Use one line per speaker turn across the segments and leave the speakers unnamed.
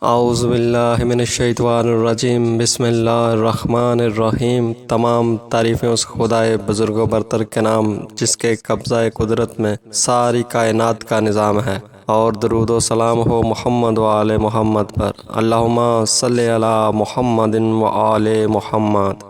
اعوذ باللہ من الشیطان الرجیم، بسم اللہ الرحمن الرحیم۔ تمام تعریفیں اس خدائے بزرگ و برتر کے نام جس کے قبضہ قدرت میں ساری کائنات کا نظام ہے، اور درود و سلام ہو محمد و آل محمد پر۔ اللہم صلی علی محمد و آل محمد۔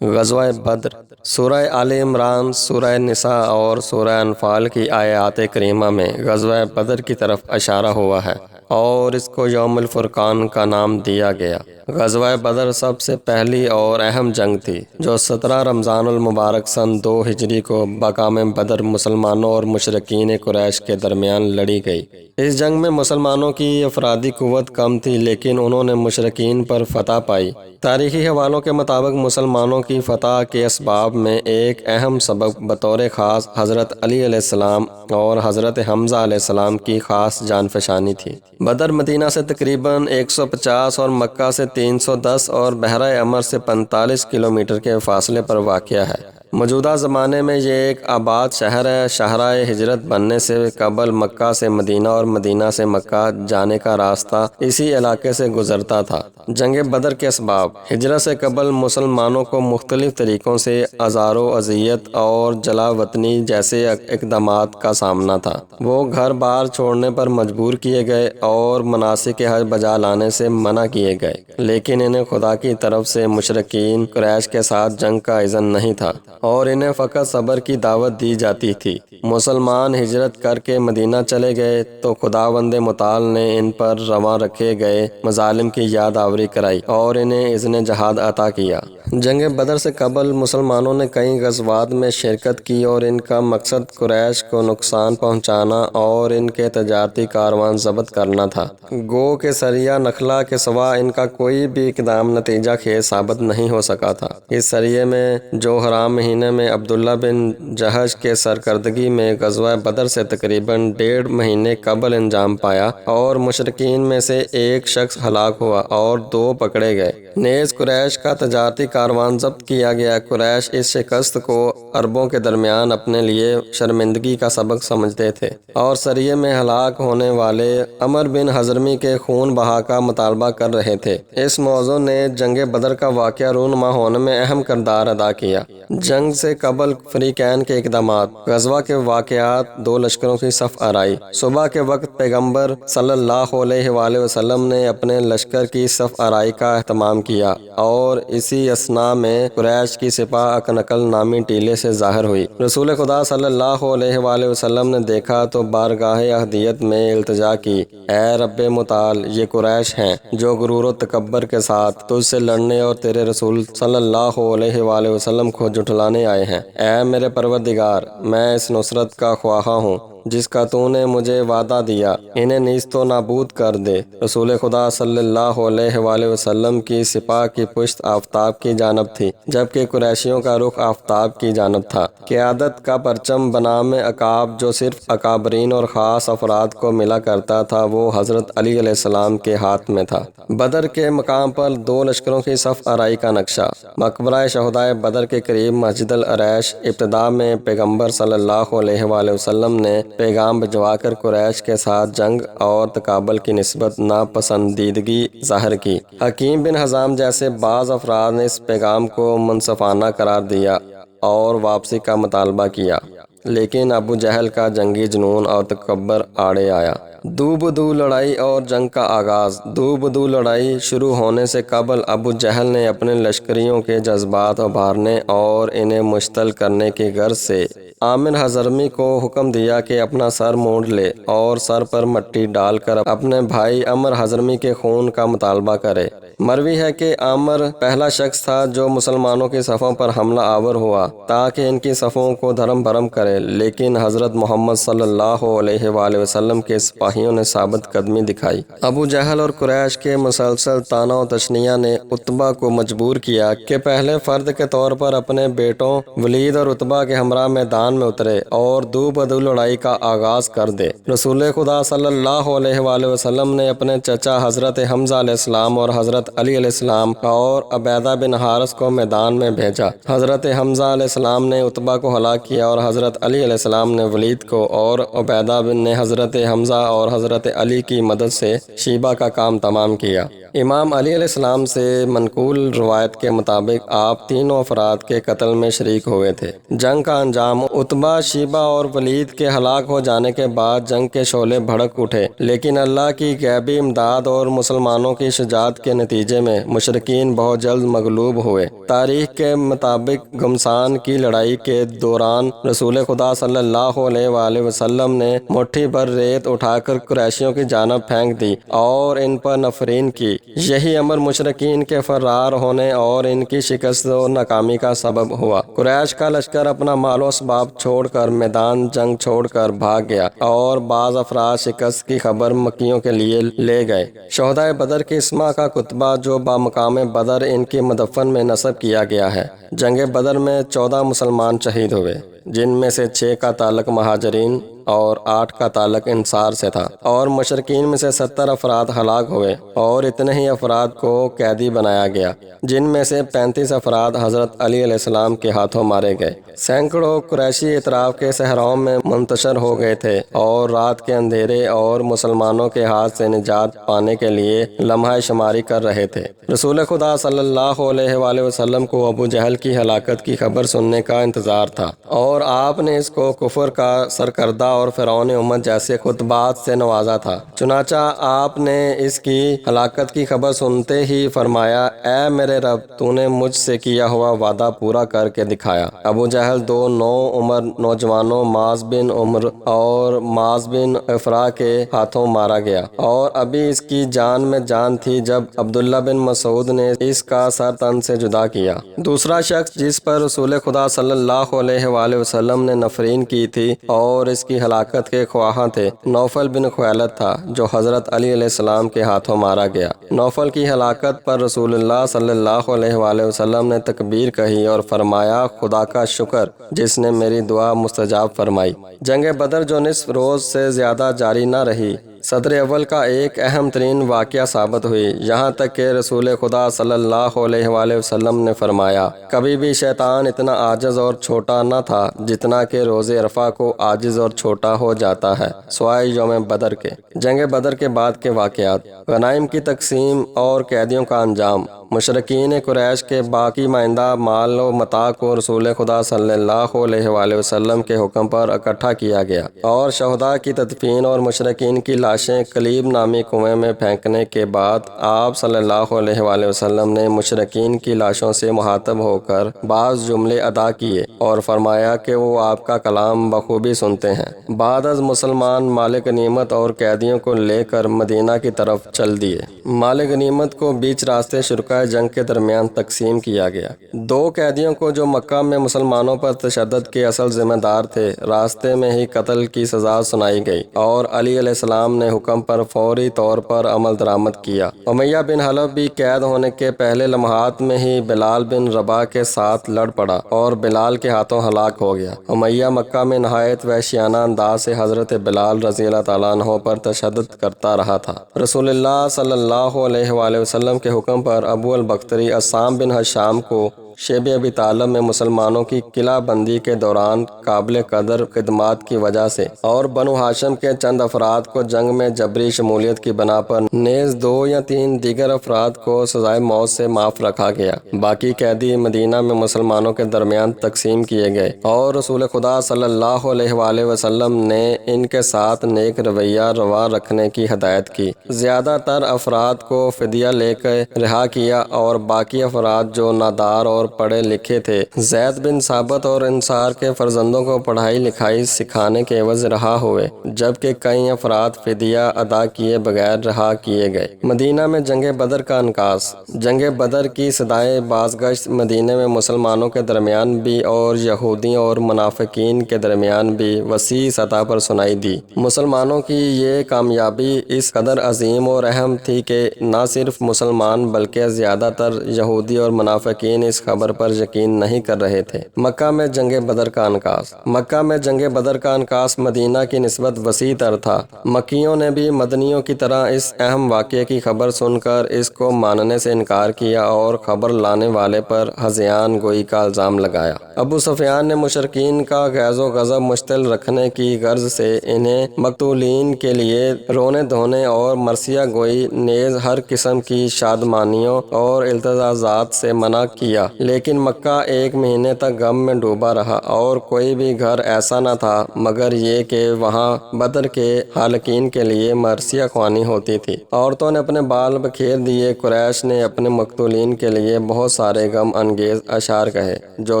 غزوہ بدر، سورہ آل عمران، سورہ نساء اور سورہ انفال کی آیات کریمہ میں غزوہ بدر کی طرف اشارہ ہوا ہے اور اس کو یوم الفرقان کا نام دیا گیا۔ غزوہ بدر سب سے پہلی اور اہم جنگ تھی جو 17 رمضان المبارک سن 2 ہجری کو مقام بدر مسلمانوں اور مشرکین قریش کے درمیان لڑی گئی۔ اس جنگ میں مسلمانوں کی افرادی قوت کم تھی لیکن انہوں نے مشرکین پر فتح پائی۔ تاریخی حوالوں کے مطابق مسلمانوں کی فتح کے اسباب میں ایک اہم سبب بطور خاص حضرت علی علیہ السلام اور حضرت حمزہ علیہ السلام کی خاص جان فشانی تھی۔ بدر مدینہ سے تقریباً 150 اور مکہ سے 310 اور بحیرہ عمر سے 45 کلومیٹر کے فاصلے پر واقع ہے۔ موجودہ زمانے میں یہ ایک آباد شہر ہے۔ شاہراہ ہجرت بننے سے قبل مکہ سے مدینہ اور مدینہ سے مکہ جانے کا راستہ اسی علاقے سے گزرتا تھا۔ جنگ بدر کے اسباب: ہجرت سے قبل مسلمانوں کو مختلف طریقوں سے اذار و اذیت اور جلا وطنی جیسے اقدامات کا سامنا تھا۔ وہ گھر بار چھوڑنے پر مجبور کیے گئے اور مناسک حج بجا لانے سے منع کیے گئے، لیکن انہیں خدا کی طرف سے مشرکین قریش کے ساتھ جنگ کا اذن نہیں تھا اور انہیں فقط صبر کی دعوت دی جاتی تھی۔ مسلمان ہجرت کر کے مدینہ چلے گئے تو خداوند متعال نے ان پر رواں رکھے گئے مظالم کی یاد آوری کرائی اور انہیں اذن جہاد عطا کیا۔ جنگ بدر سے قبل مسلمانوں نے کئی غزوات میں شرکت کی اور ان کا مقصد قریش کو نقصان پہنچانا اور ان کے تجارتی کاروان ضبط کرنا تھا۔ گو کہ سریہ نخلا کے سوا ان کا کوئی بھی اقدام نتیجہ خیز ثابت نہیں ہو سکا تھا۔ اس سریے میں جو حرام مہینے میں عبداللہ بن جہش کے سرکردگی میں غزوہ بدر سے تقریباً 1.5 مہینے قبل انجام پایا اور مشرکین میں سے ایک شخص ہلاک ہوا اور 2 پکڑے گئے۔ نیز قریش کا تجارتی کاروان ضبط کیا گیا۔ قریش اس شکست کو عربوں کے درمیان اپنے لیے شرمندگی کا سبق سمجھتے تھے اور سریے میں ہلاک ہونے والے عمر بن حضرمی کے خون بہا کا مطالبہ کر رہے تھے۔ اس موضوع نے جنگ بدر کا واقعہ رونما ہونے میں اہم کردار ادا کیا۔ جنگ سے قبل فریقین کے اقدامات: غزوہ کے واقعات: 2 لشکروں کی صف آرائی۔ صبح کے وقت پیغمبر صلی اللہ علیہ وآلہ وسلم نے اپنے لشکر کی صف آرائی کا اہتمام کیا اور اسی اثناء میں قریش کی سپاہ اکنکل نامی ٹیلے سے ظاہر ہوئی۔ رسول خدا صلی اللہ علیہ وآلہ وسلم نے دیکھا تو بارگاہ احدیت میں التجا کی، اے رب متعال، یہ قریش ہیں جو غرور و تکبر کے ساتھ تجھ سے لڑنے اور تیرے رسول صلی اللہ علیہ وآلہ وسلم کو جھٹلانے آئے ہیں۔ اے میرے پروردگار، میں اس نصرت کا خواہاں ہوں جس کا تو نے مجھے وعدہ دیا، انہیں نیست و نابود کر دے۔ رسول خدا صلی اللہ علیہ وآلہ وسلم کی سپاہ کی پشت آفتاب کی جانب تھی جبکہ قریشیوں کا رخ آفتاب کی جانب تھا۔ قیادت کا پرچم بنام عقاب جو صرف اکابرین اور خاص افراد کو ملا کرتا تھا وہ حضرت علی علیہ السلام کے ہاتھ میں تھا۔ بدر کے مقام پر 2 لشکروں کی صف آرائی کا نقشہ: مقبرہ شہدائے بدر کے قریب مسجد العریش۔ ابتدا میں پیغمبر صلی اللہ علیہ وآلہ وسلم نے پیغام بھجوا کر قریش کے ساتھ جنگ اور تقابل کی نسبت ناپسندیدگی ظاہر کی۔ حکیم بن حزام جیسے بعض افراد نے اس پیغام کو منصفانہ قرار دیا اور واپسی کا مطالبہ کیا، لیکن ابو جہل کا جنگی جنون اور تکبر آڑے آیا۔ دو بدو لڑائی اور جنگ کا آغاز: دو بدو لڑائی شروع ہونے سے قبل ابو جہل نے اپنے لشکریوں کے جذبات ابھارنے اور انہیں مشتعل کرنے کی غرض سے عامر حضرمی کو حکم دیا کہ اپنا سر مونڈ لے اور سر پر مٹی ڈال کر اپنے بھائی عمر حضرمی کے خون کا مطالبہ کرے۔ مروی ہے کہ عامر پہلا شخص تھا جو مسلمانوں کی صفوں پر حملہ آور ہوا تاکہ ان کی صفوں کو دھرم بھرم کرے، لیکن حضرت محمد صلی اللہ علیہ وآلہ وسلم کے سپاہیوں نے ثابت قدمی دکھائی۔ ابو جہل اور قریش کے مسلسل طعنہ و تشنیع نے عتبہ کو مجبور کیا کہ پہلے فرد کے طور پر اپنے بیٹوں ولید اور عتبہ کے ہمراہ میدان میں اترے اور دو بدو لڑائی کا آغاز کر دے۔ رسول خدا صلی اللہ علیہ وآلہ وسلم نے اپنے چچا حضرت حمزہ علیہ السلام اور حضرت علی علیہ السلام اور عبیدہ بن حارث کو میدان میں بھیجا۔ حضرت حمزہ علیہ السلام نے عتبہ کو ہلاک کیا اور حضرت علی علیہ السلام نے ولید کو، اور عبیدہ بن نے حضرت حمزہ اور حضرت علی کی مدد سے شیبہ کا کام تمام کیا۔ امام علی علیہ السلام سے منقول روایت کے مطابق آپ تینوں افراد کے قتل میں شریک ہوئے تھے۔ جنگ کا انجام: عتبہ، شیبہ اور ولید کے ہلاک ہو جانے کے بعد جنگ کے شعلے بھڑک اٹھے، لیکن اللہ کی غیبی امداد اور مسلمانوں کی شجاعت کے نتیجے میں مشرکین بہت جلد مغلوب ہوئے۔ تاریخ کے مطابق گھمسان کی لڑائی کے دوران رسول خدا صلی اللہ علیہ وآلہ وسلم نے مٹھی بھر ریت اٹھا کر قریشیوں کی جانب پھینک دی اور ان پر نفرین کی۔ یہی امر مشرکین کے فرار ہونے اور ان کی شکست و ناکامی کا سبب ہوا۔ قریش کا لشکر اپنا مال و اسباب چھوڑ کر میدان جنگ چھوڑ کر بھاگ گیا اور بعض افراد شکست کی خبر مکیوں کے لیے لے گئے۔ شہدائے بدر کی اسماء کا کتبہ جو بمقام بدر ان کی مدفن میں نصب کیا گیا ہے۔ جنگ بدر میں 14 مسلمان شہید ہوئے، جن میں سے 6 کا تعلق مہاجرین اور 8 کا تعلق انصار سے تھا، اور مشرکین میں سے 70 افراد ہلاک ہوئے اور اتنے ہی افراد کو قیدی بنایا گیا، جن میں سے 35 افراد حضرت علی علیہ السلام کے ہاتھوں مارے گئے۔ سینکڑوں قریشی اطراف کے صحراؤں میں منتشر ہو گئے تھے اور رات کے اندھیرے اور مسلمانوں کے ہاتھ سے نجات پانے کے لیے لمحہ شماری کر رہے تھے۔ رسول خدا صلی اللہ علیہ وآلہ وسلم کو ابو جہل کی ہلاکت کی خبر سننے کا انتظار تھا، اور آپ نے اس کو کفر کا سرکردہ اور فرعون امت جیسے خطبات سے نوازا تھا۔ چنانچہ آپ نے اس کی ہلاکت کی خبر سنتے ہی فرمایا، اے میرے رب، تو نے مجھ سے کیا ہوا وعدہ پورا کر کے دکھایا۔ ابو جہل 2 نوعمر نوجوانوں معاذ بن عمر اور معاذ بن افرا کے ہاتھوں مارا گیا، اور ابھی اس کی جان میں جان تھی جب عبداللہ بن مسعود نے اس کا سر تن سے جدا کیا۔ دوسرا شخص جس پر رسول خدا صلی اللہ علیہ وآلہ وسلم نے نفرین کی تھی اور اس کی ہلاکت کے خواہاں تھے، نوفل بن خویلد تھا، جو حضرت علی علیہ السلام کے ہاتھوں مارا گیا۔ نوفل کی ہلاکت پر رسول اللہ صلی اللہ علیہ وآلہ وسلم نے تکبیر کہی اور فرمایا، خدا کا شکر جس نے میری دعا مستجاب فرمائی۔ جنگ بدر جو نصف روز سے زیادہ جاری نہ رہی، صدر اول کا ایک اہم ترین واقعہ ثابت ہوئی، یہاں تک کہ رسول خدا صلی اللہ علیہ وآلہ وسلم نے فرمایا، کبھی بھی شیطان اتنا عاجز اور چھوٹا نہ تھا جتنا کہ روز عرفہ کو عاجز اور چھوٹا ہو جاتا ہے، سوائے یوم بدر کے۔ جنگ بدر کے بعد کے واقعات: غنائم کی تقسیم اور قیدیوں کا انجام۔ مشرکین قریش کے باقی مائندہ مال و متاع کو رسول خدا صلی اللہ علیہ وآلہ وسلم کے حکم پر اکٹھا کیا گیا، اور شہداء کی تدفین اور مشرکین کی لاشیں کلیب نامی کنویں میں پھینکنے کے بعد آپ صلی اللہ علیہ وآلہ وسلم نے مشرکین کی لاشوں سے مخاطب ہو کر بعض جملے ادا کیے اور فرمایا کہ وہ آپ کا کلام بخوبی سنتے ہیں۔ بعد از مسلمان مال غنیمت اور قیدیوں کو لے کر مدینہ کی طرف چل دیے۔ مال غنیمت کو بیچ راستے شرکائے جنگ کے درمیان تقسیم کیا گیا۔ 2 قیدیوں کو جو مکہ میں مسلمانوں پر تشدد کے اصل ذمہ دار تھے، راستے میں ہی قتل کی سزا سنائی گئی، اور علی علیہ السلام نے حکم پر فوری طور پر عمل درآمد کیا۔ امیہ بن حلب بھی قید ہونے کے پہلے لمحات میں ہی بلال بن رباح کے ساتھ لڑ پڑا اور بلال کے ہاتھوں ہلاک ہو گیا۔ امیہ مکہ میں نہایت وحشیانہ انداز سے حضرت بلال رضی اللہ تعالیٰ عنہ پر تشدد کرتا رہا تھا۔ رسول اللہ صلی اللہ علیہ وآلہ وسلم کے حکم پر ابو البختری عصام بن حشام کو شیب ابی طالب میں مسلمانوں کی قلعہ بندی کے دوران قابل قدر خدمات کی وجہ سے اور بنو ہاشم کے چند افراد کو جنگ میں جبری شمولیت کی بنا پر نیز 2 یا 3 دیگر افراد کو سزائے موت سے معاف رکھا گیا۔ باقی قیدی مدینہ میں مسلمانوں کے درمیان تقسیم کیے گئے، اور رسول خدا صلی اللہ علیہ وآلہ وسلم نے ان کے ساتھ نیک رویہ روا رکھنے کی ہدایت کی۔ زیادہ تر افراد کو فدیہ لے کے رہا کیا، اور باقی افراد جو نادار اور پڑھے لکھے تھے، زید بن ثابت اور انصار کے فرزندوں کو پڑھائی لکھائی سکھانے کے عوض رہا ہوئے، جبکہ کئی افراد فدیہ ادا کیے بغیر رہا کیے گئے۔ مدینہ میں جنگ بدر کا انعکاس۔ جنگ بدر کی صدائے بازگشت مدینہ میں مسلمانوں کے درمیان بھی اور یہودیوں اور منافقین کے درمیان بھی وسیع سطح پر سنائی دی۔ مسلمانوں کی یہ کامیابی اس قدر عظیم اور اہم تھی کہ نہ صرف مسلمان بلکہ زیادہ تر یہودی اور منافقین اس خبر پر یقین نہیں کر رہے تھے۔ مکہ میں جنگ بدر کا انعکاس۔ مکہ میں جنگ بدر کا انعکاس مدینہ کی نسبت وسیع تر تھا۔ مکیوں نے بھی مدنیوں کی طرح اس اہم واقعے کی خبر سن کر اس کو ماننے سے انکار کیا اور خبر لانے والے پر ہذیان گوئی کا الزام لگایا۔ ابو سفیان نے مشرکین کا غیظ و غضب مشتعل رکھنے کی غرض سے انہیں مقتولین کے لیے رونے دھونے اور مرثیہ گوئی نیز ہر قسم کی شادمانیوں اور اعتزازات سے منع کیا، لیکن مکہ ایک مہینے تک غم میں ڈوبا رہا اور کوئی بھی گھر ایسا نہ تھا مگر یہ کہ وہاں بدر کے حالقین کے لیے مرثیہ خوانی ہوتی تھی۔ عورتوں نے اپنے بال بکھیر دیے۔ قریش نے اپنے مقتولین کے لیے بہت سارے غم انگیز اشعار کہے جو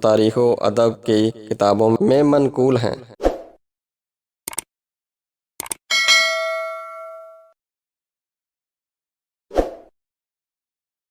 تاریخ و ادب کی کتابوں میں منقول ہیں۔